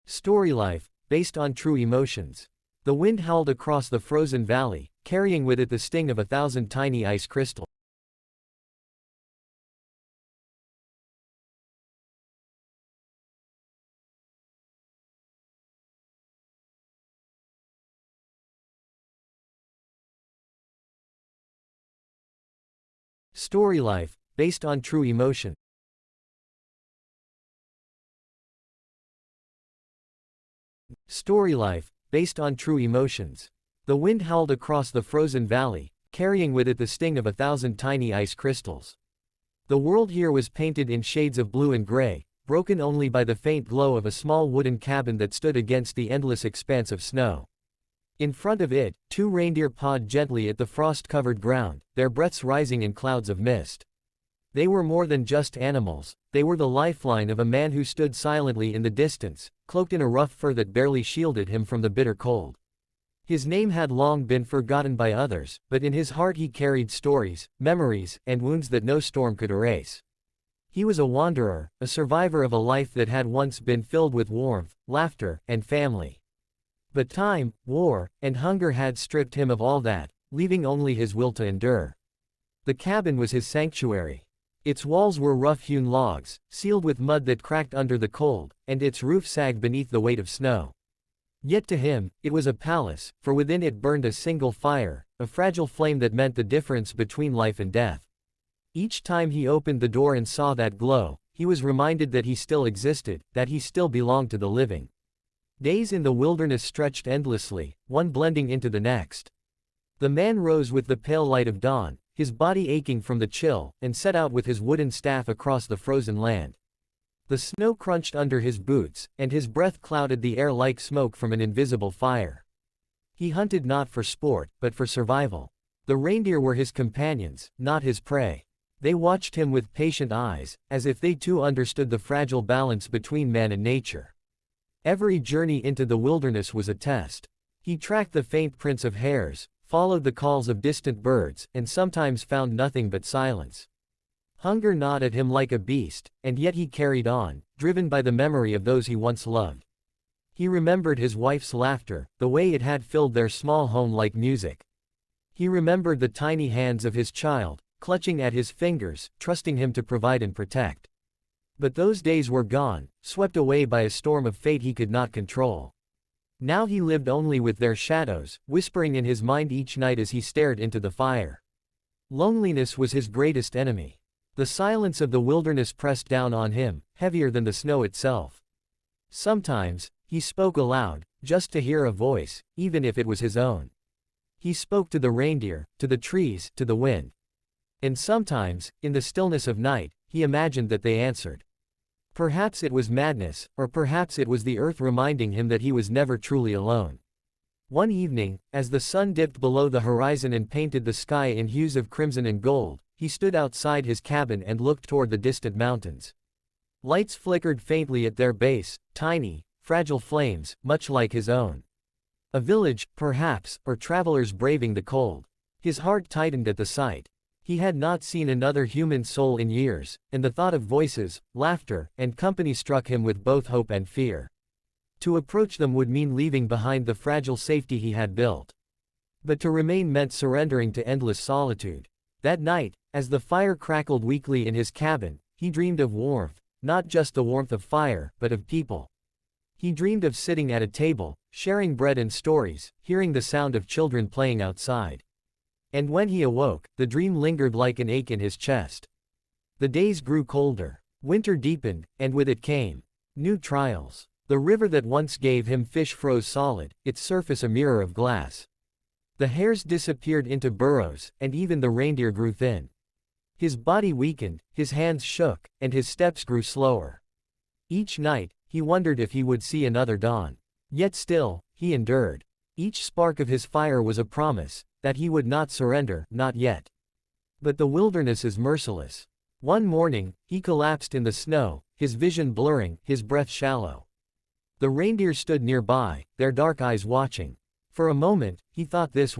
Story life, based on true emotions. The wind howled across the frozen valley, carrying with it the sting of 1,000 tiny ice crystals. Story life, based on true emotion. Story life, based on true emotions. The wind howled across the frozen valley, carrying with it the sting of 1,000 tiny ice crystals. The world here was painted in shades of blue and gray, broken only by the faint glow of a small wooden cabin that stood against the endless expanse of snow. In front of it, 2 reindeer pawed gently at the frost-covered ground, their breaths rising in clouds of mist. They were more than just animals, they were the lifeline of a man who stood silently in the distance, cloaked in a rough fur that barely shielded him from the bitter cold. His name had long been forgotten by others, but in his heart he carried stories, memories, and wounds that no storm could erase. He was a wanderer, a survivor of a life that had once been filled with warmth, laughter, and family. But time, war, and hunger had stripped him of all that, leaving only his will to endure. The cabin was his sanctuary. Its walls were rough-hewn logs, sealed with mud that cracked under the cold, and its roof sagged beneath the weight of snow. Yet to him, it was a palace, for within it burned a single fire, a fragile flame that meant the difference between life and death. Each time he opened the door and saw that glow, he was reminded that he still existed, that he still belonged to the living. Days in the wilderness stretched endlessly, one blending into the next. The man rose with the pale light of dawn, his body aching from the chill, and set out with his wooden staff across the frozen land. The snow crunched under his boots, and his breath clouded the air like smoke from an invisible fire. He hunted not for sport, but for survival. The reindeer were his companions, not his prey. They watched him with patient eyes, as if they too understood the fragile balance between man and nature. Every journey into the wilderness was a test. He tracked the faint prints of hares, followed the calls of distant birds, and sometimes found nothing but silence. Hunger gnawed at him like a beast, and yet he carried on, driven by the memory of those he once loved. He remembered his wife's laughter, the way it had filled their small home like music. He remembered the tiny hands of his child, clutching at his fingers, trusting him to provide and protect. But those days were gone, swept away by a storm of fate he could not control. Now he lived only with their shadows, whispering in his mind each night as he stared into the fire. Loneliness was his greatest enemy. The silence of the wilderness pressed down on him, heavier than the snow itself. Sometimes, he spoke aloud, just to hear a voice, even if it was his own. He spoke to the reindeer, to the trees, to the wind. And sometimes, in the stillness of night, he imagined that they answered. Perhaps it was madness, or perhaps it was the earth reminding him that he was never truly alone. One evening, as the sun dipped below the horizon and painted the sky in hues of crimson and gold, he stood outside his cabin and looked toward the distant mountains. Lights flickered faintly at their base, tiny, fragile flames, much like his own. A village, perhaps, or travelers braving the cold. His heart tightened at the sight. He had not seen another human soul in years, and the thought of voices, laughter, and company struck him with both hope and fear. To approach them would mean leaving behind the fragile safety he had built. But to remain meant surrendering to endless solitude. That night, as the fire crackled weakly in his cabin, he dreamed of warmth, not just the warmth of fire, but of people. He dreamed of sitting at a table, sharing bread and stories, hearing the sound of children playing outside. And when he awoke, the dream lingered like an ache in his chest. The days grew colder. Winter deepened, and with it came new trials. The river that once gave him fish froze solid, its surface a mirror of glass. The hares disappeared into burrows, and even the reindeer grew thin. His body weakened, his hands shook, and his steps grew slower. Each night, he wondered if he would see another dawn. Yet still, he endured. Each spark of his fire was a promise, that he would not surrender, not yet. But the wilderness is merciless. One morning, he collapsed in the snow, his vision blurring, his breath shallow. The reindeer stood nearby, their dark eyes watching. For a moment, he thought this